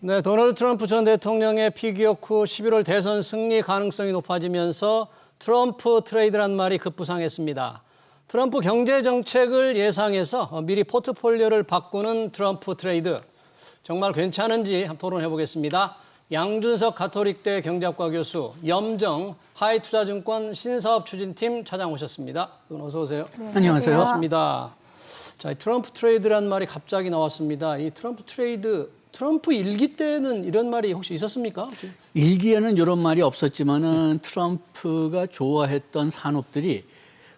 네, 도널드 트럼프 전 대통령의 피기록 후 11월 대선 승리 가능성이 높아지면서 트럼프 트레이드란 말이 급부상했습니다. 트럼프 경제 정책을 예상해서 미리 포트폴리오를 바꾸는 트럼프 트레이드. 정말 괜찮은지 한번 토론해 보겠습니다. 양준석 가톨릭대 경제학과 교수, 염정 하이투자증권 신사업 추진팀 차장 오셨습니다. 어서 오세요. 네, 안녕하세요. 반갑습니다. 자, 트럼프 트레이드란 말이 갑자기 나왔습니다. 이 트럼프 트레이드, 트럼프 일기 때는 이런 말이 혹시 있었습니까? 일기에는 이런 말이 없었지만은 트럼프가 좋아했던 산업들이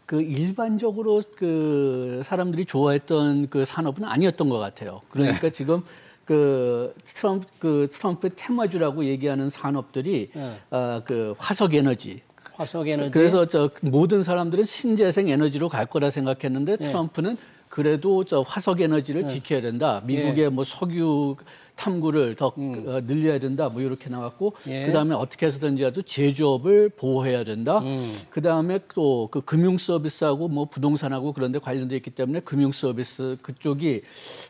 그 일반적으로 그 사람들이 좋아했던 그 산업은 아니었던 것 같아요. 그러니까 네. 지금 트럼프의 테마주라고 얘기하는 산업들이 네. 그 화석 에너지. 화석 에너지. 그래서 모든 사람들은 신재생 에너지로 갈 거라 생각했는데 네. 트럼프는 그래도 화석 에너지를 지켜야 된다. 미국의 뭐 석유 탐구를 더 늘려야 된다. 뭐 이렇게 나왔고 그다음에 어떻게 해서든지라도 제조업을 보호해야 된다. 그다음에 또 그 금융 서비스하고 뭐 부동산하고 그런 데 관련돼 있기 때문에 금융 서비스 그쪽이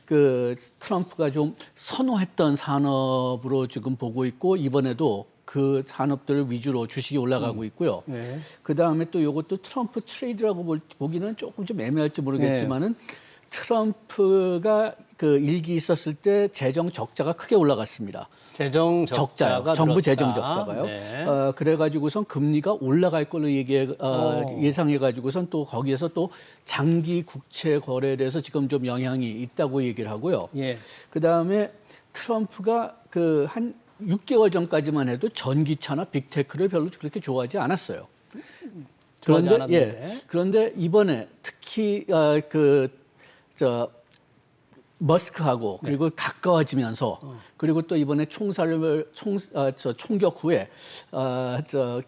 그 트럼프가 좀 선호했던 산업으로 지금 보고 있고 이번에도 그 산업들을 위주로 주식이 올라가고 있고요. 네. 그다음에 또 이것도 트럼프 트레이드라고 보기는 조금 좀 애매할지 모르겠지만은 트럼프가 그 일기 있었을 때 재정 적자가 크게 올라갔습니다. 재정 적자가 정부 들었다. 재정 적자가요. 네. 그래가지고선 금리가 올라갈 걸로 예상해가지고선 또 거기에서 또 장기 국채 거래에 대해서 지금 좀 영향이 있다고 얘기를 하고요. 예. 그다음에 트럼프가 그 한 6개월 전까지만 해도 전기차나 빅테크를 별로 그렇게 좋아하지 않았어요. 그런데 이번에 특히 머스크하고 그리고 가까워지면서 그리고 또 이번에 총격 후에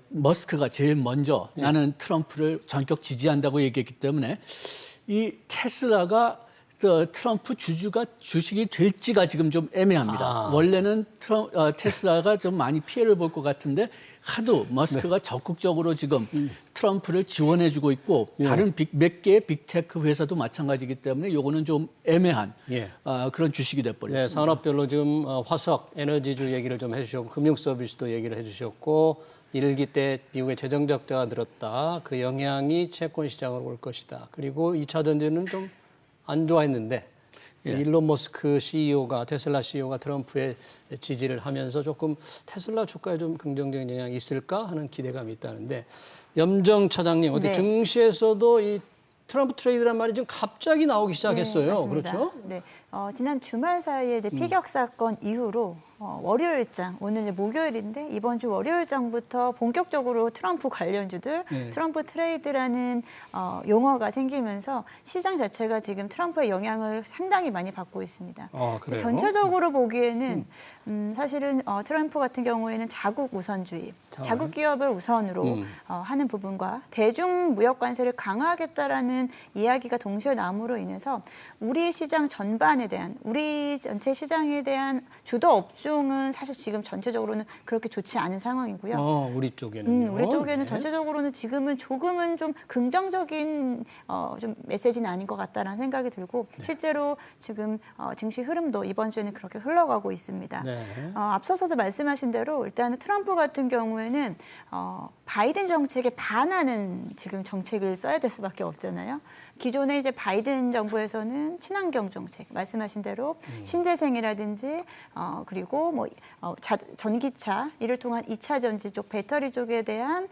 머스크가 제일 먼저 나는 트럼프를 전격 지지한다고 얘기했기 때문에 이 테슬라가 트럼프 주식이 될지가 지금 좀 애매합니다. 원래는 테슬라가 좀 많이 피해를 볼 것 같은데 하도 머스크가 적극적으로 지금 트럼프를 지원해주고 있고 다른 몇 개의 빅테크 회사도 마찬가지이기 때문에 이거는 좀 애매한 그런 주식이 돼버렸습니다. 네, 산업별로 지금 화석 에너지주 얘기를 좀 해주셨고 금융 서비스도 얘기를 해주셨고 일기 때 미국의 재정 적자가 늘었다. 그 영향이 채권 시장으로 올 것이다. 그리고 2차 전지는 좀 안 좋아했는데 일론 머스크 CEO가 테슬라 CEO가 트럼프의 지지를 하면서 조금 테슬라 주가에 좀 긍정적인 영향이 있을까 하는 기대감이 있다는데 염정 차장님 어디 증시에서도 이 트럼프 트레이드란 말이 좀 갑자기 나오기 시작했어요. 네, 맞습니다. 그렇죠? 네, 지난 주말 사이에 이제 피격 사건 이후로 월요일장, 오늘 이제 목요일인데 이번 주 월요일장부터 본격적으로 트럼프 관련주들, 트럼프 트레이드라는 용어가 생기면서 시장 자체가 지금 트럼프의 영향을 상당히 많이 받고 있습니다. 그래요? 전체적으로 보기에는 사실은 트럼프 같은 경우에는 자국 우선주의, 자국 기업을 우선으로 하는 부분과 대중 무역 관세를 강화하겠다라는 이야기가 동시에 나옴으로 인해서 우리 시장 전반에 대한 우리 전체 시장에 대한 주도 업종은 사실 지금 전체적으로는 그렇게 좋지 않은 상황이고요. 우리 쪽에는 우리 쪽에는 전체적으로는 지금은 조금은 좀 긍정적인 좀 메시지는 아닌 것 같다라는 생각이 들고 실제로 지금 증시 흐름도 이번 주에는 그렇게 흘러가고 있습니다. 앞서서도 말씀하신 대로 일단은 트럼프 같은 경우에는 바이든 정책에 반하는 지금 정책을 써야 될 수밖에 없잖아요. 기존에 이제 바이든 정부에서는 친환경 정책 말씀하신 대로 신재생이라든지 그리고 뭐 전기차 이를 통한 2차 전지 쪽 배터리 쪽에 대한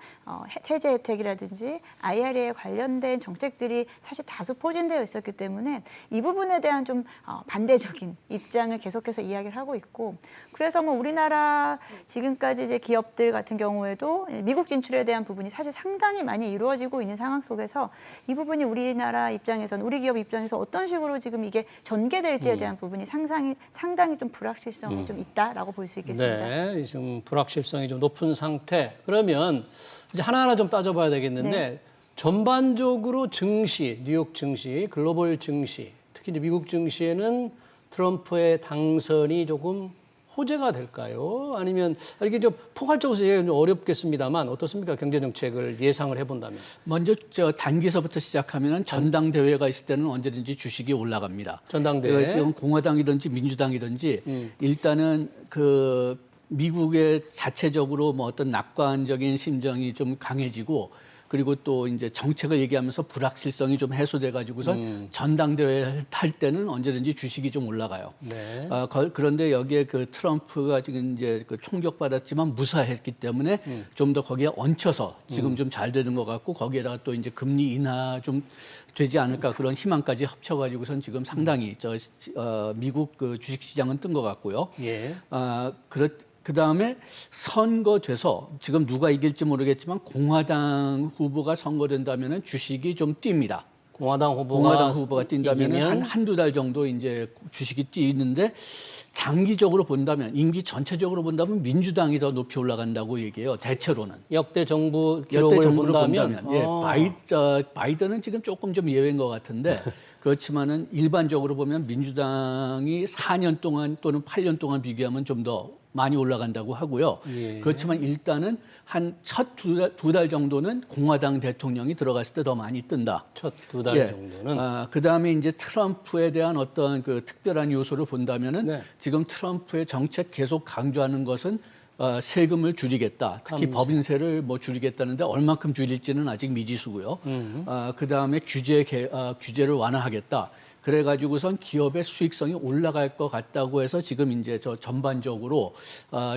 세제 혜택이라든지 IRA에 관련된 정책들이 사실 다수 포진되어 있었기 때문에 이 부분에 대한 좀 반대적인 입장을 계속해서 이야기를 하고 있고 그래서 뭐 우리나라 지금까지 이제 기업들 같은 경우에도 미국 진출에 대한 부분이 사실 상당히 많이 이루어지고 있는 상황 속에서 이 부분이 우리나라 입장에서는 우리 기업 입장에서 어떤 식으로 지금 이게 전개될지에 대한 부분이 상당히 좀 불확실성이 좀 있다라고 볼 수 있겠습니다. 네, 지금 불확실성이 좀 높은 상태. 그러면 이제 하나하나 좀 따져봐야 되겠는데 전반적으로 증시, 뉴욕 증시, 글로벌 증시, 특히 이제 미국 증시에는 트럼프의 당선이 조금 호재가 될까요? 아니면 이렇게 좀 포괄적으로 얘기하기는 좀 어렵겠습니다만 어떻습니까? 경제 정책을 예상을 해본다면. 먼저 단기서부터 시작하면 전당대회가 있을 때는 언제든지 주식이 올라갑니다. 전당대회. 이건 공화당이든지 민주당이든지 일단은 그 미국의 자체적으로 뭐 어떤 낙관적인 심정이 좀 강해지고 그리고 또 이제 정책을 얘기하면서 불확실성이 좀 해소돼 가지고선 전당대회 할 때는 언제든지 주식이 좀 올라가요. 네. 그런데 여기에 그 트럼프가 지금 이제 그 총격받았지만 무사했기 때문에 좀 더 거기에 얹혀서 지금 좀 잘 되는 것 같고 거기에다가 또 이제 금리 인하 좀 되지 않을까 그런 희망까지 합쳐가지고선 지금 상당히 미국 그 주식시장은 뜬 것 같고요. 예. 그다음에 선거돼서 지금 누가 이길지 모르겠지만 공화당 후보가 선거된다면은 주식이 좀 뜁니다. 공화당 후보가 뛴다면 한두 달 정도 이제 주식이 뛰는데 장기적으로 본다면 임기 전체적으로 본다면 민주당이 더 높이 올라간다고 얘기해요. 대체로는. 역대 정부 기록을 본다면. 예, 바이든은 지금 조금 좀 예외인 것 같은데 그렇지만은 일반적으로 보면 민주당이 4년 동안 또는 8년 동안 비교하면 좀 더 많이 올라간다고 하고요. 예. 그렇지만 일단은 한 첫 두 달 정도는 공화당 대통령이 들어갔을 때 더 많이 뜬다. 첫 두 달 정도는. 그다음에 이제 트럼프에 대한 어떤 그 특별한 요소를 본다면은 네. 지금 트럼프의 정책 계속 강조하는 것은 세금을 줄이겠다. 특히 법인세를 뭐 줄이겠다는데 얼만큼 줄일지는 아직 미지수고요. 그다음에 규제를 완화하겠다. 그래가지고선 기업의 수익성이 올라갈 것 같다고 해서 지금 이제 전반적으로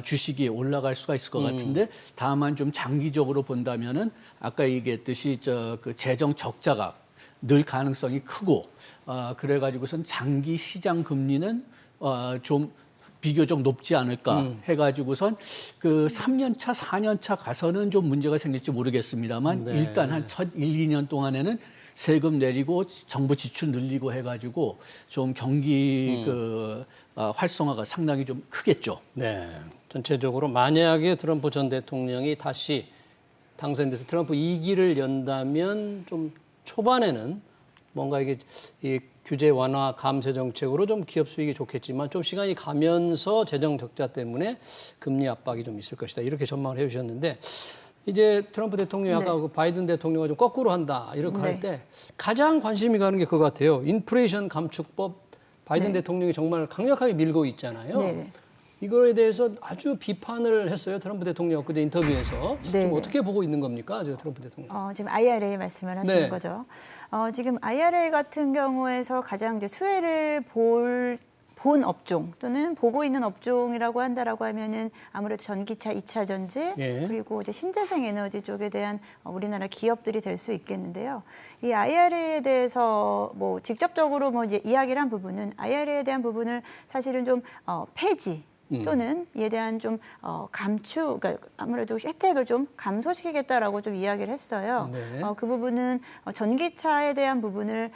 주식이 올라갈 수가 있을 것 같은데 다만 좀 장기적으로 본다면은 아까 얘기했듯이 그 재정 적자가 늘 가능성이 크고 그래가지고선 장기 시장 금리는 좀 비교적 높지 않을까 해가지고선 그 3년 차, 4년 차 가서는 좀 문제가 생길지 모르겠습니다만 네. 일단 한 첫 1, 2년 동안에는 세금 내리고 정부 지출 늘리고 해가지고 좀 경기 활성화가 상당히 좀 크겠죠. 네. 전체적으로 만약에 트럼프 전 대통령이 다시 당선돼서 트럼프 2기를 연다면 좀 초반에는 뭔가 이게 이 규제 완화 감세 정책으로 좀 기업 수익이 좋겠지만 좀 시간이 가면서 재정 적자 때문에 금리 압박이 좀 있을 것이다. 이렇게 전망을 해 주셨는데 이제 트럼프 대통령이 아까 그 바이든 대통령과 좀 거꾸로 한다 이렇게 할 때 가장 관심이 가는 게 그거 같아요. 인플레이션 감축법 바이든 대통령이 정말 강력하게 밀고 있잖아요. 네. 이거에 대해서 아주 비판을 했어요. 트럼프 대통령 그때 인터뷰에서. 지금 어떻게 보고 있는 겁니까? 저 트럼프 대통령. 지금 IRA 말씀을 하시는 거죠. 지금 IRA 같은 경우에서 가장 이제 수혜를 본 업종 또는 보고 있는 업종이라고 한다라고 하면은 아무래도 전기차, 2차 전지 그리고 이제 신재생 에너지 쪽에 대한 우리나라 기업들이 될 수 있겠는데요. 이 IRA에 대해서 뭐 직접적으로 뭐 이제 이야기를 한 부분은 IRA에 대한 부분을 사실은 좀 폐지 또는 이에 대한 좀 그러니까 아무래도 혜택을 좀 감소시키겠다라고 좀 이야기를 했어요. 네. 그 부분은 전기차에 대한 부분을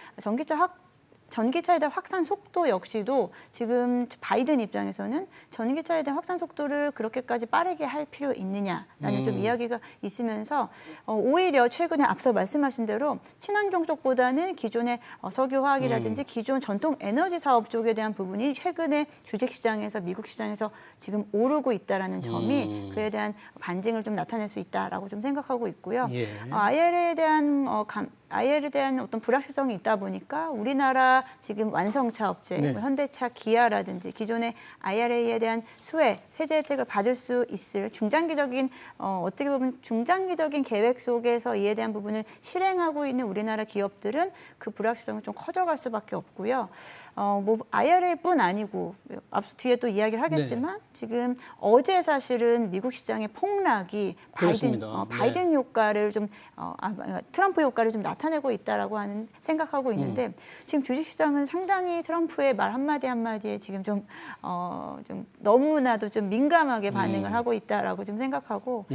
전기차에 대한 확산 속도 역시도 지금 바이든 입장에서는 전기차에 대한 확산 속도를 그렇게까지 빠르게 할 필요 있느냐라는 좀 이야기가 있으면서 오히려 최근에 앞서 말씀하신 대로 친환경 쪽보다는 기존의 석유화학이라든지 기존 전통 에너지 사업 쪽에 대한 부분이 최근에 주식시장에서 미국 시장에서 지금 오르고 있다라는 점이 그에 대한 반증을 좀 나타낼 수 있다라고 좀 생각하고 있고요. 예. IRA에 대한 어떤 불확실성이 있다 보니까 우리나라 지금 완성차 업체, 뭐 현대차, 기아라든지 기존의 IRA에 대한 수혜, 세제 혜택을 받을 수 있을 중장기적인 어떻게 보면 중장기적인 계획 속에서 이에 대한 부분을 실행하고 있는 우리나라 기업들은 그 불확실성이 좀 커져갈 수밖에 없고요. 뭐 IRA뿐 아니고 앞서 뒤에 또 이야기를 하겠지만 지금 어제 사실은 미국 시장의 폭락이 바이든 효과를 좀 트럼프 효과를 좀 나타내고 있다라고 하는 생각하고 있는데 지금 주식시장은 상당히 트럼프의 말 한마디 한마디에 지금 좀 너무나도 좀 민감하게 반응을 하고 있다라고 좀 생각하고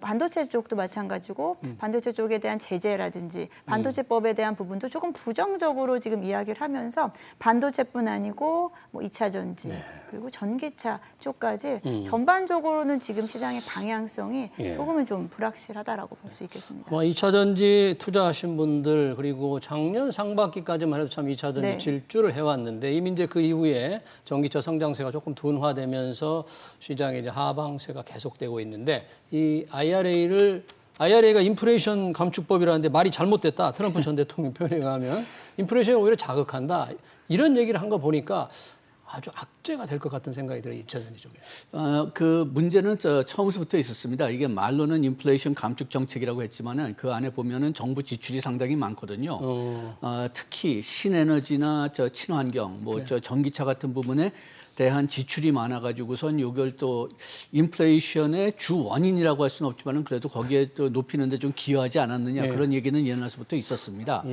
반도체 쪽도 마찬가지고 반도체 쪽에 대한 제재라든지 반도체법에 대한 부분도 조금 부정적으로 지금 이야기를 하면서 반도체뿐 아니고 뭐 2차 전지 그리고 전기차 쪽까지 전반적으로는 지금 시장의 방향성이 조금은 좀 불확실하다라고 볼 수 있겠습니다. 2차 전지 투자하신 분들 그리고 작년 상반기까지만 해도 참 2차 전지 네. 질주를 해왔는데 이미 이제 그 이후에 전기차 성장세가 조금 둔화되면서 시장에 이제 하방세가 계속되고 있는데 이 IRA가 인플레이션 감축법이라는데 말이 잘못됐다. 트럼프 전 대통령 표현에 의하면 인플레이션을 오히려 자극한다. 이런 얘기를 한 거 보니까 아주 악재가 될 것 같은 생각이 들어요. 2차 전지 쪽에. 그 문제는 처음부터 있었습니다. 이게 말로는 인플레이션 감축 정책이라고 했지만은 그 안에 보면은 정부 지출이 상당히 많거든요. 특히 신에너지나 친환경, 뭐 전기차 같은 부분에 대한 지출이 많아가지고선 이걸 또 인플레이션의 주 원인이라고 할 수는 없지만은 그래도 거기에 또 높이는데 좀 기여하지 않았느냐 그런 얘기는 옛날서부터 있었습니다.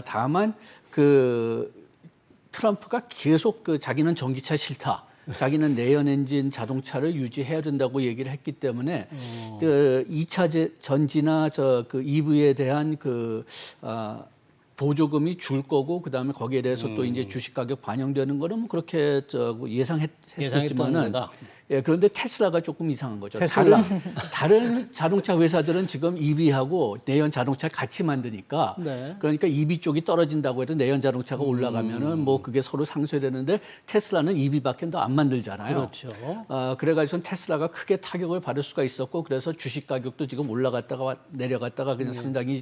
다만 트럼프가 계속 자기는 전기차 싫다. 자기는 내연 엔진 자동차를 유지해야 된다고 얘기를 했기 때문에 그 2차 전지나 EV에 대한 보조금이 줄 거고 그다음에 거기에 대해서 또 이제 주식 가격 반영되는 거는 뭐 그렇게 예상했었지만은 그런데 테슬라가 조금 이상한 거죠. 다른 자동차 회사들은 지금 EV하고 내연 자동차를 같이 만드니까 그러니까 EV 쪽이 떨어진다고 해도 내연 자동차가 올라가면은 뭐 그게 서로 상쇄되는데 테슬라는 EV밖에 더 안 만들잖아요. 그렇죠. 그래가지고 테슬라가 크게 타격을 받을 수가 있었고 그래서 주식 가격도 지금 올라갔다가 내려갔다가 그냥 상당히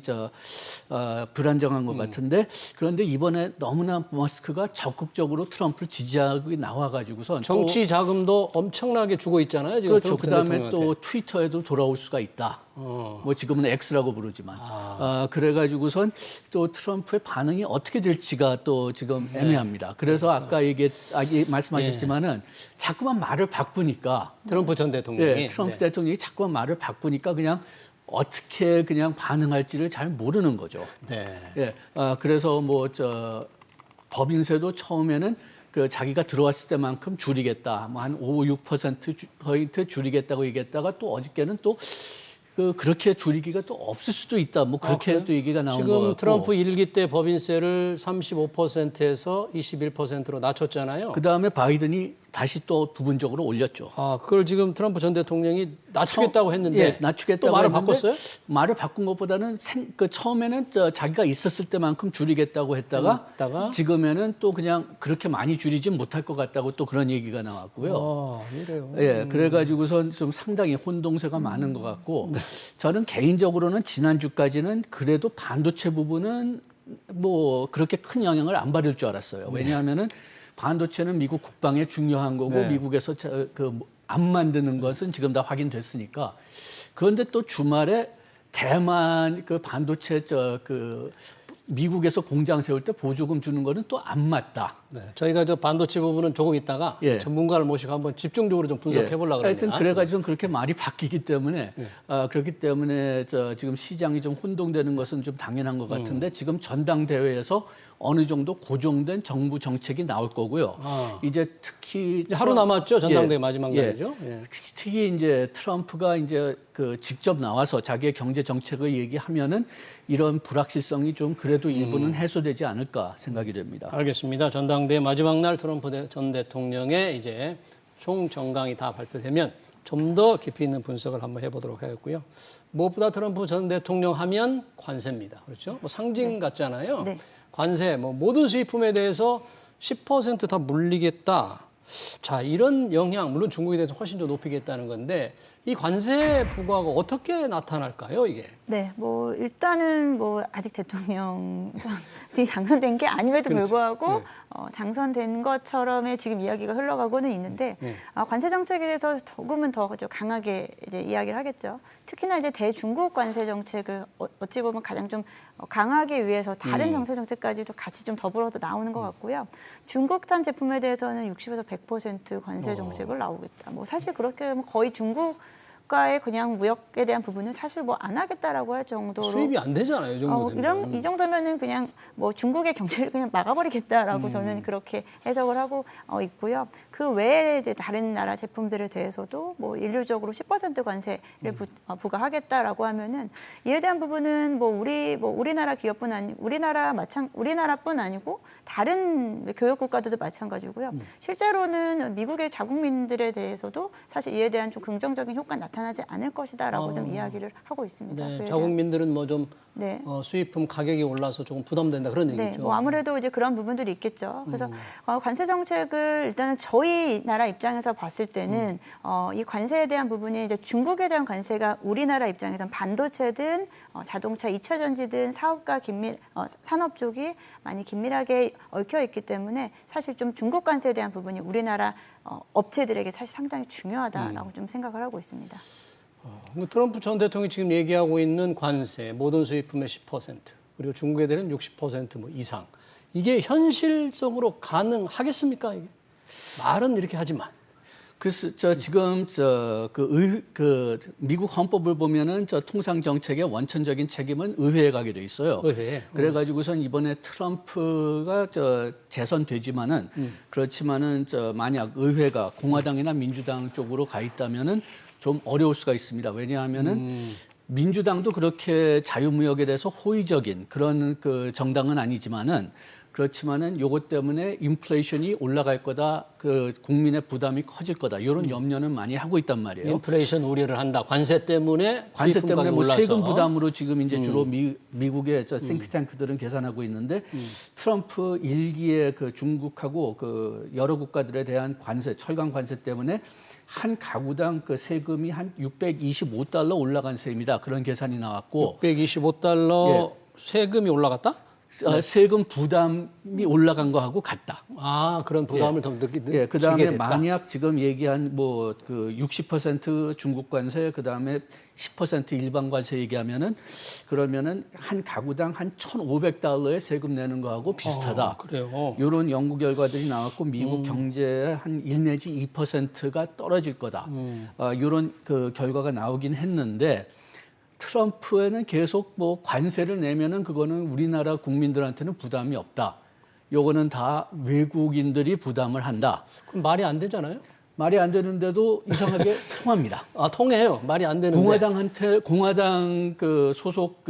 불안정한 것 같은데 그런데 이번에 너무나 머스크가 적극적으로 트럼프를 지지하고 나와가지고서 정치 자금도 엄청나게 주고 있잖아요. 지금 그렇죠. 그다음에 또 트위터에도 돌아올 수가 있다. 뭐 지금은 X라고 부르지만 그래가지고선 또 트럼프의 반응이 어떻게 될지가 또 지금 애매합니다. 그래서 아까 말씀하셨지만은 자꾸만 말을 바꾸니까 트럼프 전 대통령이 트럼프 대통령이 자꾸만 말을 바꾸니까 그냥 어떻게 그냥 반응할지를 잘 모르는 거죠. 그래서 뭐 법인세도 처음에는 자기가 들어왔을 때만큼 줄이겠다, 뭐 한 5, 6% 줄이겠다고 얘기했다가 또 어저께는 또 그렇게 줄이기가 또 없을 수도 있다. 뭐 그렇게 또 얘기가 나온 거 같고. 지금 트럼프 1기 때 법인세를 35%에서 21%로 낮췄잖아요. 그다음에 바이든이 다시 또 부분적으로 올렸죠. 그걸 지금 트럼프 전 대통령이 낮추겠다고 했는데 낮추겠다고 또 말을 했는데 바꿨어요? 말을 바꾼 것보다는 처음에는 자기가 있었을 때만큼 줄이겠다고 했다가 지금에는 또 그냥 그렇게 많이 줄이진 못할 것 같다고 또 그런 얘기가 나왔고요. 이래요. 그래가지고선 좀 상당히 혼동세가 많은 것 같고 저는 개인적으로는 지난주까지는 그래도 반도체 부분은 뭐 그렇게 큰 영향을 안 받을 줄 알았어요. 왜냐하면은 반도체는 미국 국방에 중요한 거고 미국에서 안 만드는 것은 지금 다 확인됐으니까. 그런데 또 주말에 대만 반도체 미국에서 공장 세울 때 보조금 주는 거는 또 안 맞다. 저희가 반도체 부분은 조금 있다가 전문가를 모시고 한번 집중적으로 좀 분석해 보려고 합니다. 하여튼 그래가지고 그렇게 말이 바뀌기 때문에 그렇기 때문에 지금 시장이 좀 혼동되는 것은 좀 당연한 것 같은데 지금 전당대회에서 어느 정도 고정된 정부 정책이 나올 거고요. 이제 특히 하루 남았죠. 전당대회 마지막 날이죠. 특히 이제 트럼프가 이제 직접 나와서 자기의 경제 정책을 얘기하면은 이런 불확실성이 좀 그래도 일부는 해소되지 않을까 생각이 됩니다. 알겠습니다. 전당대회 마지막 날 트럼프 전 대통령의 이제 총 정강이 다 발표되면 좀 더 깊이 있는 분석을 한번 해보도록 하겠고요. 무엇보다 트럼프 전 대통령 하면 관세입니다. 그렇죠? 뭐 상징 같잖아요. 관세, 뭐 모든 수입품에 대해서 10% 다 물리겠다. 자, 이런 영향, 물론 중국에 대해서 훨씬 더 높이겠다는 건데 이 관세 부과가 어떻게 나타날까요, 이게? 네, 뭐 일단은 뭐 아직 대통령이 당선된 게 아님에도 불구하고 당선된 것처럼의 지금 이야기가 흘러가고는 있는데 관세 정책에 대해서 조금은 더 강하게 이제 이야기를 하겠죠. 특히나 이제 대중국 관세 정책을 어찌 보면 가장 좀 강하게 위해서 다른 정세 정책까지도 같이 좀 더불어서 나오는 것 같고요. 중국산 제품에 대해서는 60에서 100% 관세 정책을 나오겠다. 뭐 사실 그렇게 하면 거의 중국과의 그냥 무역에 대한 부분은 사실 뭐 안 하겠다라고 할 정도로 수입이 안 되잖아요, 이 정도 되면. 이 정도면은 그냥 뭐 중국의 경제를 그냥 막아버리겠다라고 저는 그렇게 해석을 하고 있고요. 그 외에 이제 다른 나라 제품들에 대해서도 뭐 일률적으로 10% 관세를 부과하겠다라고 하면은 이에 대한 부분은 우리나라 기업뿐 아니 우리나라뿐 아니고 다른 교역 국가들도 마찬가지고요. 실제로는 미국의 자국민들에 대해서도 사실 이에 대한 좀 긍정적인 효과가 나타나지 않을 것이다라고 좀 이야기를 하고 있습니다. 네, 그에 자국민들은 뭐 좀 네. 수입품 가격이 올라서 조금 부담된다 그런 얘기죠. 네, 뭐 아무래도 이제 그런 부분들이 있겠죠. 그래서 관세 정책을 일단은 저희 나라 입장에서 봤을 때는 이 관세에 대한 부분이 이제 중국에 대한 관세가 우리나라 입장에서는 반도체든 자동차 2차 전지든 사업과 산업 쪽이 많이 긴밀하게 얽혀 있기 때문에 사실 좀 중국 관세에 대한 부분이 우리나라 업체들에게 사실 상당히 중요하다라고 좀 생각을 하고 있습니다. 트럼프 전 대통령이 지금 얘기하고 있는 관세, 모든 수입품의 10%, 그리고 중국에 대한 60% 이상. 이게 현실적으로 가능하겠습니까? 이게? 말은 이렇게 하지만. 그래서 지금 미국 헌법을 보면은 통상 정책의 원천적인 책임은 의회에 가게 돼 있어요. 의회에. 그래가지고선 이번에 트럼프가 재선되지만은 그렇지만은 만약 의회가 공화당이나 민주당 쪽으로 가 있다면은 좀 어려울 수가 있습니다. 왜냐하면은 민주당도 그렇게 자유무역에 대해서 호의적인 그런 정당은 아니지만은 그렇지만은 요것 때문에 인플레이션이 올라갈 거다, 국민의 부담이 커질 거다 이런 염려는 많이 하고 있단 말이에요. 인플레이션 우려를 한다. 관세 때문에 관세 때문에 뭐 올라서. 세금 부담으로 지금 이제 주로 미국의 싱크탱크들은 계산하고 있는데 트럼프 일기에 중국하고 여러 국가들에 대한 관세, 철강 관세 때문에 한 가구당 세금이 한 $625 올라간 셈이다. 그런 계산이 나왔고. $625 예. 세금이 올라갔다? 세금 부담이 올라간 거하고 같다. 그런 부담을 더 예, 그다음에 됐다. 만약 지금 얘기한 60% 중국 관세, 그다음에 10% 일반 관세 얘기하면은 그러면은 한 가구당 한 $1,500의 세금 내는 거하고 비슷하다. 그래요. 이런 연구 결과들이 나왔고 미국 경제의 한 1 내지 2%가 떨어질 거다. 이런 결과가 나오긴 했는데 트럼프에는 계속 관세를 내면은 그거는 우리나라 국민들한테는 부담이 없다. 요거는 다 외국인들이 부담을 한다. 그럼 말이 안 되잖아요? 말이 안 되는데도 이상하게 통합니다. 통해요. 말이 안 되는데. 공화당 소속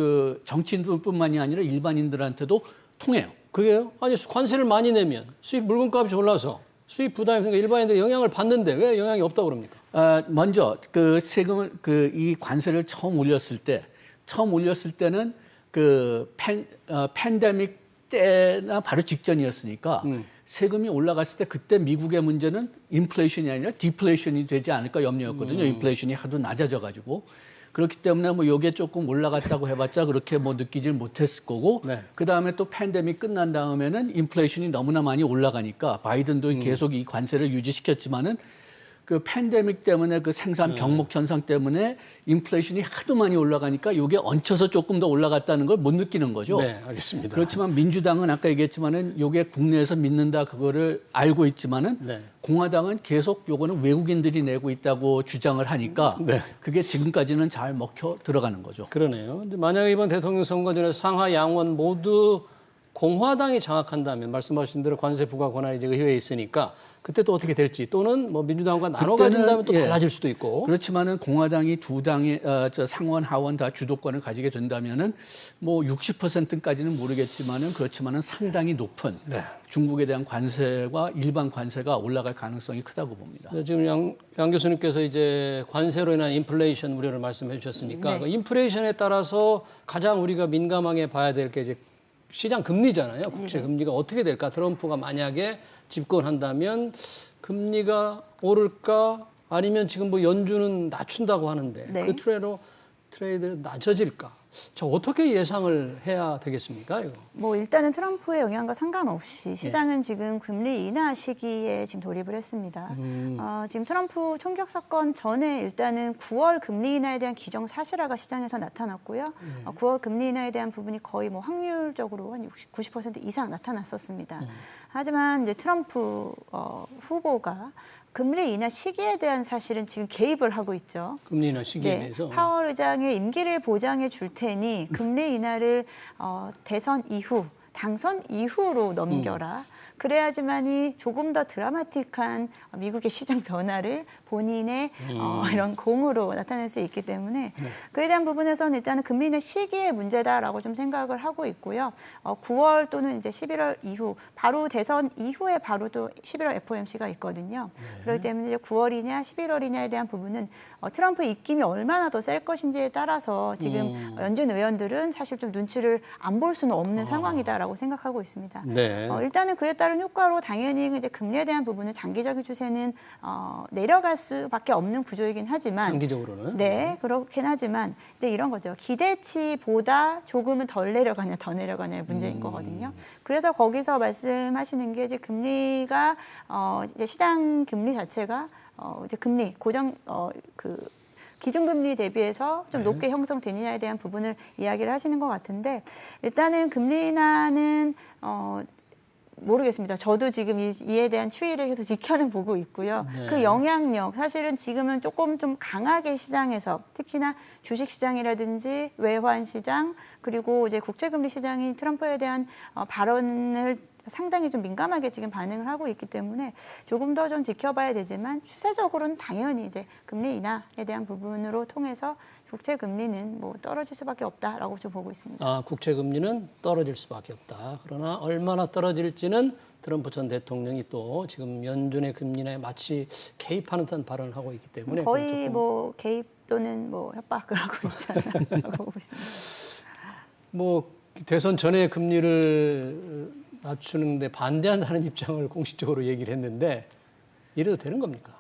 정치인들뿐만이 아니라 일반인들한테도 통해요. 그게요? 아니 관세를 많이 내면 수입 물건값이 올라서 수입 부담이 그러니까 일반인들이 영향을 받는데 왜 영향이 없다고 그럽니까? 먼저 세금을 이 관세를 처음 올렸을 때는 팬데믹 때나 바로 직전이었으니까 세금이 올라갔을 때 그때 미국의 문제는 인플레이션이 아니라 디플레이션이 되지 않을까 염려였거든요. 인플레이션이 하도 낮아져가지고. 그렇기 때문에 요게 조금 올라갔다고 해봤자 그렇게 느끼질 못했을 거고, 네. 그 다음에 또 팬데믹 끝난 다음에는 인플레이션이 너무나 많이 올라가니까 바이든도 계속 이 관세를 유지시켰지만은 팬데믹 때문에 생산 병목 현상 때문에 인플레이션이 하도 많이 올라가니까 이게 얹혀서 조금 더 올라갔다는 걸 못 느끼는 거죠. 네, 알겠습니다. 그렇지만 민주당은 아까 얘기했지만은 이게 국내에서 믿는다 그거를 알고 있지만은 네. 공화당은 계속 요거는 외국인들이 내고 있다고 주장을 하니까 네. 그게 지금까지는 잘 먹혀 들어가는 거죠. 그러네요. 근데 만약에 이번 대통령 선거 전에 상하 양원 모두 공화당이 장악한다면 말씀하신 대로 관세 부과 권한이 이제 의회에 있으니까 그때 또 어떻게 될지 또는 민주당과 나눠 가진다면 또 달라질 수도 있고. 그렇지만은 공화당이 두 당이 상원 하원 다 주도권을 가지게 된다면은 60%까지는 모르겠지만은 그렇지만은 상당히 높은 네. 중국에 대한 관세와 일반 관세가 올라갈 가능성이 크다고 봅니다. 네, 지금 양 교수님께서 이제 관세로 인한 인플레이션 우려를 말씀해 주셨으니까 네. 그 인플레이션에 따라서 가장 우리가 민감하게 봐야 될 게 이제 시장 금리잖아요. 국채 금리가 어떻게 될까? 트럼프가 만약에 집권한다면 금리가 오를까? 아니면 지금 연준은 낮춘다고 하는데 네. 그 트레이드 낮아질까? 자, 어떻게 예상을 해야 되겠습니까? 이거? 일단은 트럼프의 영향과 상관없이 시장은 지금 금리 인하 시기에 지금 돌입을 했습니다. 지금 트럼프 총격 사건 전에 일단은 9월 금리 인하에 대한 기정 사실화가 시장에서 나타났고요. 9월 금리 인하에 대한 부분이 거의 확률적으로 한 90% 이상 나타났었습니다. 하지만 이제 트럼프 후보가 금리 인하 시기에 대한 사실은 지금 개입을 하고 있죠. 금리 인하 시기에 네, 대해서. 파월 의장의 임기를 보장해 줄 테니 금리 인하를 대선 이후, 당선 이후로 넘겨라. 그래야지만이 조금 더 드라마틱한 미국의 시장 변화를 본인의 이런 공으로 나타낼 수 있기 때문에 그에 대한 부분에서는 일단은 금리 인하 시기의 문제다라고 좀 생각을 하고 있고요. 9월 또는 이제 11월 이후 바로 대선 이후에 바로 또 11월 FOMC가 있거든요. 그렇기 때문에 이제 9월이냐 11월이냐에 대한 부분은 트럼프 입김이 얼마나 더 셀 것인지에 따라서 지금 연준 의원들은 사실 좀 눈치를 안 볼 수는 없는 상황이다라고 생각하고 있습니다. 네. 일단은 그에 따른 효과로 당연히 이제 금리에 대한 부분은 장기적인 추세는 내려갈 수밖에 없는 구조이긴 하지만 단기적으로는 네, 그렇긴 하지만 이제 이런 거죠. 기대치보다 조금은 덜 내려가냐 더 내려가냐의 문제인 거거든요. 그래서 거기서 말씀하시는 게 이제 금리가 이제 시장 금리 자체가 이제 금리 고정 그 기준금리 대비해서 좀 높게 형성되느냐에 대한 부분을 이야기를 하시는 것 같은데 일단은 금리 인하는 모르겠습니다. 저도 지금 이에 대한 추이를 계속 지켜는 보고 있고요. 네. 그 영향력 사실은 지금은 조금 좀 강하게 시장에서 특히나 주식시장이라든지 외환시장 그리고 이제 국제금리 시장이 트럼프에 대한 발언을 상당히 좀 민감하게 지금 반응을 하고 있기 때문에 조금 더 좀 지켜봐야 되지만 추세적으로는 당연히 이제 금리 인하에 대한 부분으로 통해서 국채 금리는 뭐 떨어질 수밖에 없다라고 좀 보고 있습니다. 아, 국채 금리는 떨어질 수밖에 없다. 그러나 얼마나 떨어질지는 트럼프 전 대통령이 또 지금 연준의 금리에 마치 개입하는 듯한 발언을 하고 있기 때문에 거의 조금 뭐 개입 또는 뭐 협박을 하고 있잖아요. 보고 있습니다. 뭐 대선 전에 금리를 낮추는데 반대한다는 입장을 공식적으로 얘기를 했는데 이래도 되는 겁니까?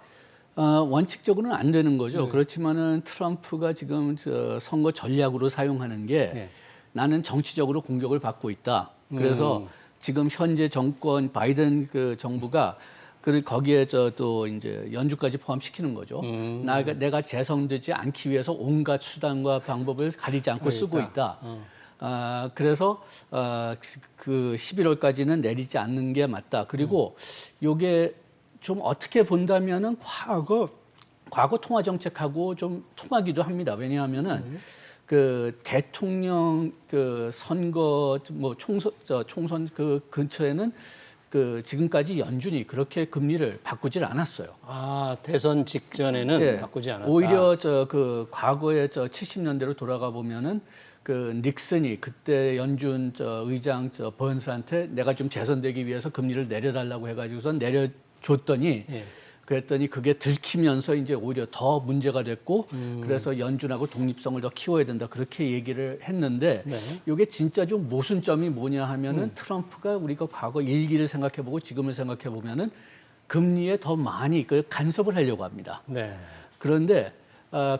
원칙적으로는 안 되는 거죠. 그렇지만은 트럼프가 지금 선거 전략으로 사용하는 게 나는 정치적으로 공격을 받고 있다. 그래서 지금 현재 정권 바이든 그 정부가 거기에 또 이제 연준까지 포함시키는 거죠. 내가 재선되지 않기 위해서 온갖 수단과 방법을 가리지 않고 쓰고 있다. 그래서 그 11월까지는 내리지 않는 게 맞다. 그리고 요게 좀 어떻게 본다면은 과거 통화 정책하고 좀 통하기도 합니다. 왜냐하면은 그 대통령 그 선거 뭐 총선 그 근처에는 그 지금까지 연준이 그렇게 금리를 바꾸질 않았어요. 아, 대선 직전에는 바꾸지 않았다. 오히려 그 과거에 70년대로 돌아가 보면은 그 닉슨이 그때 연준 의장 번스한테 내가 좀 재선되기 위해서 금리를 내려달라고 해가지고선 내려줬더니 그랬더니 그게 들키면서 이제 오히려 더 문제가 됐고 그래서 연준하고 독립성을 더 키워야 된다 그렇게 얘기를 했는데 이게 진짜 좀 모순점이 뭐냐 하면은 트럼프가 우리가 과거 일기를 생각해보고 지금을 생각해보면은 금리에 더 많이 그 간섭을 하려고 합니다. 네. 그런데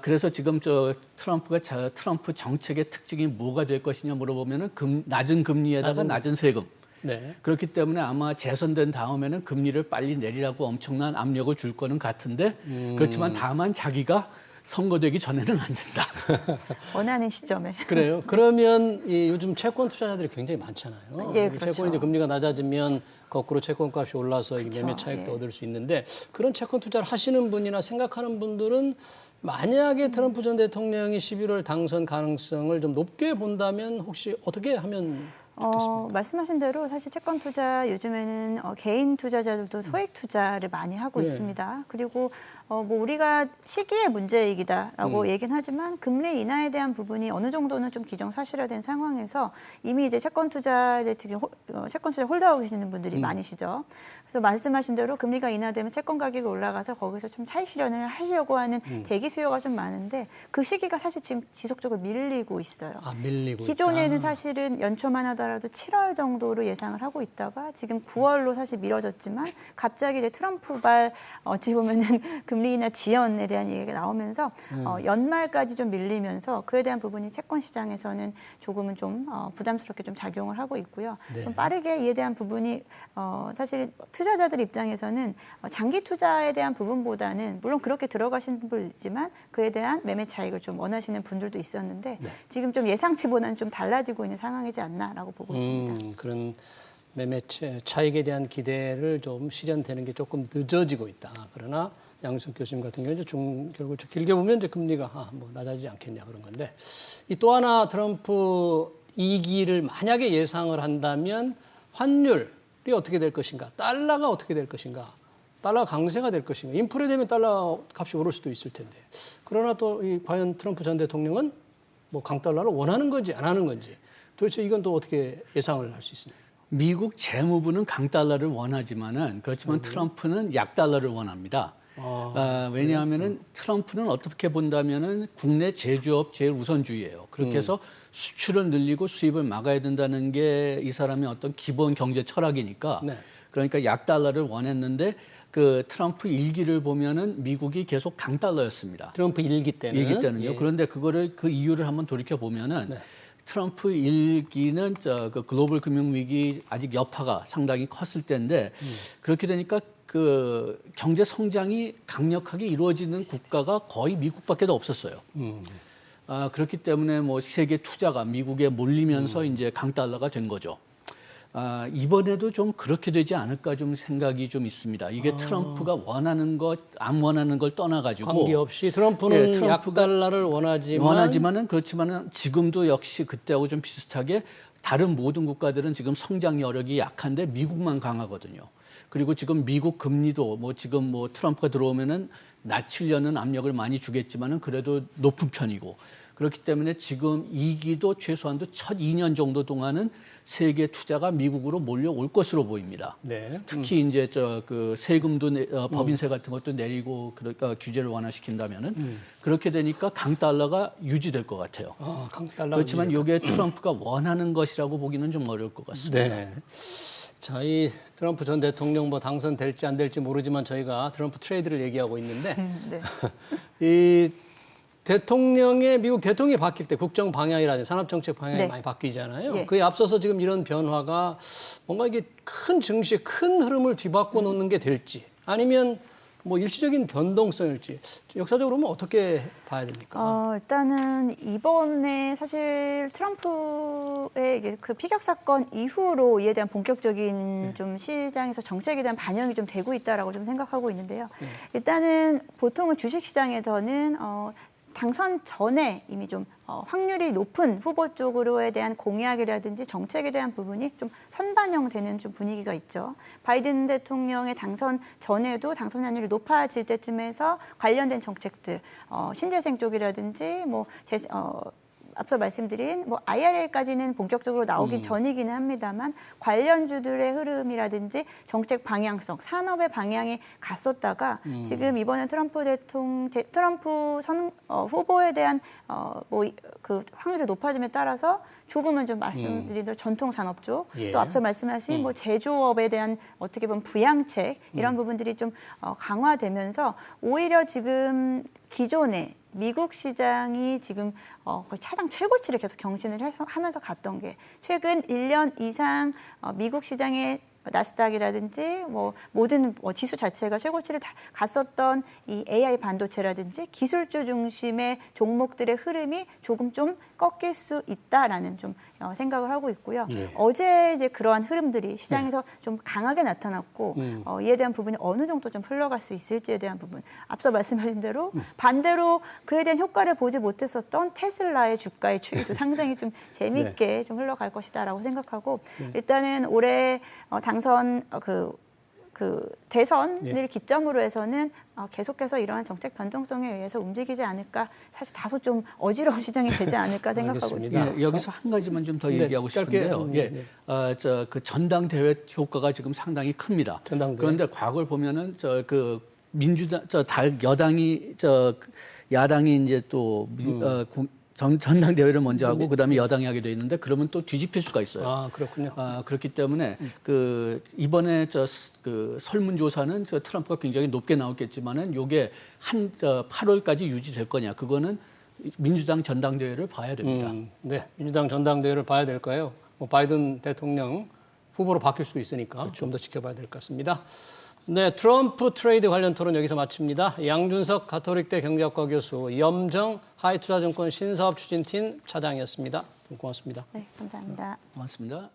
그래서 지금 트럼프 정책의 특징이 뭐가 될 것이냐 물어보면은 낮은 금리에다가 낮은 세금. 네. 그렇기 때문에 아마 재선된 다음에는 금리를 빨리 내리라고 엄청난 압력을 줄 거는 같은데 그렇지만 다만 자기가 선거되기 전에는 안 된다. 원하는 시점에. 그래요. 그러면 이 요즘 채권 투자자들이 굉장히 많잖아요. 예, 그렇죠. 채권 이제 금리가 낮아지면 거꾸로 채권값이 올라서 그렇죠. 매매 차익도 예. 얻을 수 있는데 그런 채권 투자를 하시는 분이나 생각하는 분들은 만약에 트럼프 전 대통령이 11월 당선 가능성을 좀 높게 본다면 혹시 어떻게 하면 말씀하신 대로 사실 채권 투자 요즘에는 개인 투자자들도 소액 투자를 많이 하고 있습니다. 그리고 뭐 우리가 시기의 문제이기다라고 얘기는 하지만 금리 인하에 대한 부분이 어느 정도는 좀 기정사실화된 상황에서 이미 이제 채권 투자에 특히 채권 투자 홀더하고 계시는 분들이 많으시죠. 그래서 말씀하신 대로 금리가 인하되면 채권 가격이 올라가서 거기서 좀 차익 실현을 하려고 하는 대기 수요가 좀 많은데 그 시기가 사실 지금 지속적으로 밀리고 있어요. 아, 밀리고 기존에는 있다. 사실은 연초만 하더라도 7월 정도로 예상을 하고 있다가 지금 9월로 사실 미뤄졌지만 갑자기 이제 트럼프발 어찌 보면은 금리 인하 지연에 대한 얘기가 나오면서 연말까지 좀 밀리면서 그에 대한 부분이 채권 시장에서는 조금은 좀 부담스럽게 좀 작용을 하고 있고요. 네. 좀 빠르게 이에 대한 부분이 사실 투자자들 입장에서는 장기 투자에 대한 부분보다는 물론 그렇게 들어가신 분이지만 그에 대한 매매 차익을 좀 원하시는 분들도 있었는데 지금 좀 예상치보다는 좀 달라지고 있는 상황이지 않나라고 보고 있습니다. 그런 매매 차익에 대한 기대를 좀 실현되는 게 조금 늦어지고 있다. 그러나 양승 교수님 같은 경우는 결국 길게 보면 이제 금리가 뭐 낮아지지 않겠냐 그런 건데 이 또 하나 트럼프 2기를 만약에 예상을 한다면 환율이 어떻게 될 것인가, 달러가 어떻게 될 것인가 달러 강세가 될 것인가. 인플레 되면 달러 값이 오를 수도 있을 텐데. 그러나 또 과연 트럼프 전 대통령은 뭐 강달러를 원하는 건지 안 하는 건지 도대체 이건 또 어떻게 예상을 할 수 있습니까? 미국 재무부는 강달러를 원하지만은 그렇지만 트럼프는 약달러를 원합니다. 왜냐하면은 트럼프는 어떻게 본다면은 국내 제조업 제일 우선주의예요. 그렇게 해서 수출을 늘리고 수입을 막아야 된다는 게 이 사람의 어떤 기본 경제 철학이니까. 네. 그러니까 약달러를 원했는데 그 트럼프 일기를 보면은 미국이 계속 강달러였습니다. 트럼프 일기 때는. 일기 때는요. 예. 그런데 그 이유를 한번 돌이켜 보면은 네. 트럼프 일기는 그 글로벌 금융 위기 아직 여파가 상당히 컸을 때인데 그렇게 되니까 그 경제 성장이 강력하게 이루어지는 국가가 거의 미국밖에 없었어요. 그렇기 때문에 뭐 세계 투자가 미국에 몰리면서 이제 강달러가 된 거죠. 이번에도 좀 그렇게 되지 않을까 좀 생각이 좀 있습니다. 이게 트럼프가 원하는 것, 안 원하는 걸 떠나가지고 관계없이 트럼프는 트럼프가 약달러를 원하지만은 그렇지만은 지금도 역시 그때하고 좀 비슷하게 다른 모든 국가들은 지금 성장 여력이 약한데 미국만 강하거든요. 그리고 지금 미국 금리도 뭐 지금 뭐 트럼프가 들어오면은 낮추려는 압력을 많이 주겠지만은 그래도 높은 편이고 그렇기 때문에 지금 2기도 최소한도 첫 2년 정도 동안은 세계 투자가 미국으로 몰려올 것으로 보입니다. 네. 특히 이제 그 세금도 법인세 같은 것도 내리고 그러니까 규제를 완화시킨다면은 그렇게 되니까 강달러가 유지될 것 같아요. 강달러. 그렇지만 이게 트럼프가 원하는 것이라고 보기는 좀 어려울 것 같습니다. 네. 자, 이 트럼프 전 대통령 뭐 당선될지 안 될지 모르지만 저희가 트럼프 트레이드를 얘기하고 있는데 네. 이 미국 대통령이 바뀔 때 국정 방향이라든지 산업 정책 방향이 네. 많이 바뀌잖아요. 예. 그에 앞서서 지금 이런 변화가 뭔가 이게 큰 증시의 큰 흐름을 뒤바꿔 놓는 게 될지 아니면 뭐 일시적인 변동성일지 역사적으로 보면 어떻게 봐야 됩니까? 일단은 이번에 사실 트럼프의 이게 그 피격 사건 이후로 이에 대한 본격적인 좀 시장에서 정책에 대한 반영이 좀 되고 있다라고 좀 생각하고 있는데요. 일단은 보통은 주식 시장에서는 당선 전에 이미 좀 확률이 높은 후보 쪽으로에 대한 공약이라든지 정책에 대한 부분이 좀 선반영되는 좀 분위기가 있죠. 바이든 대통령의 당선 전에도 당선율이 높아질 때쯤에서 관련된 정책들, 신재생 쪽이라든지 앞서 말씀드린 뭐 IRA까지는 본격적으로 나오기 전이기는 합니다만 관련주들의 흐름이라든지 정책 방향성, 산업의 방향이 갔었다가 지금 이번에 트럼프 후보에 대한 그 확률이 높아짐에 따라서 조금은 좀 말씀드린 대로 전통 산업 쪽, 예. 또 앞서 말씀하신 뭐 제조업에 대한 어떻게 보면 부양책 이런 부분들이 좀 강화되면서 오히려 지금 기존의 미국 시장이 지금 거의 차장 최고치를 계속 경신을 하면서 갔던 게 최근 1년 이상 미국 시장의 나스닥이라든지 뭐 모든 지수 자체가 최고치를 갔었던 이 AI 반도체라든지 기술주 중심의 종목들의 흐름이 조금 좀 꺾일 수 있다라는 좀 생각을 하고 있고요. 예. 어제 이제 그러한 흐름들이 시장에서 좀 강하게 나타났고 이에 대한 부분이 어느 정도 좀 흘러갈 수 있을지에 대한 부분. 앞서 말씀하신 대로 반대로 그에 대한 효과를 보지 못했었던 테슬라의 주가의 추이도 상당히 좀 재미있게 좀 흘러갈 것이다라고 생각하고 일단은 올해 당선 그 대선을 기점으로 해서는 계속해서 이러한 정책 변동성에 의해서 움직이지 않을까 사실 다소 좀 어지러운 시장이 되지 않을까 생각하고 알겠습니다. 있습니다. 예, 여기서 한 가지만 좀 더 네, 얘기하고 짧게, 싶은데요. 그 전당대회 효과가 지금 상당히 큽니다. 전당대회. 그런데 과거를 보면은 민주당 여당이 야당이 이제 또 전당대회를 먼저 하고 그다음에 여당이 하게 돼 있는데 그러면 또 뒤집힐 수가 있어요. 그렇군요. 그렇기 때문에 이번에 그 설문조사는 트럼프가 굉장히 높게 나왔겠지만은 요게 8월까지 유지될 거냐 그거는 민주당 전당대회를 봐야 됩니다. 네, 민주당 전당대회를 봐야 될까요? 바이든 대통령 후보로 바뀔 수도 있으니까 좀 더 지켜봐야 될 것 같습니다. 네, 트럼프 트레이드 관련 토론 여기서 마칩니다. 양준석 가톨릭대 경제학과 교수, 염정 하이투자증권 신사업 추진팀 차장이었습니다. 고맙습니다. 네, 감사합니다. 고맙습니다.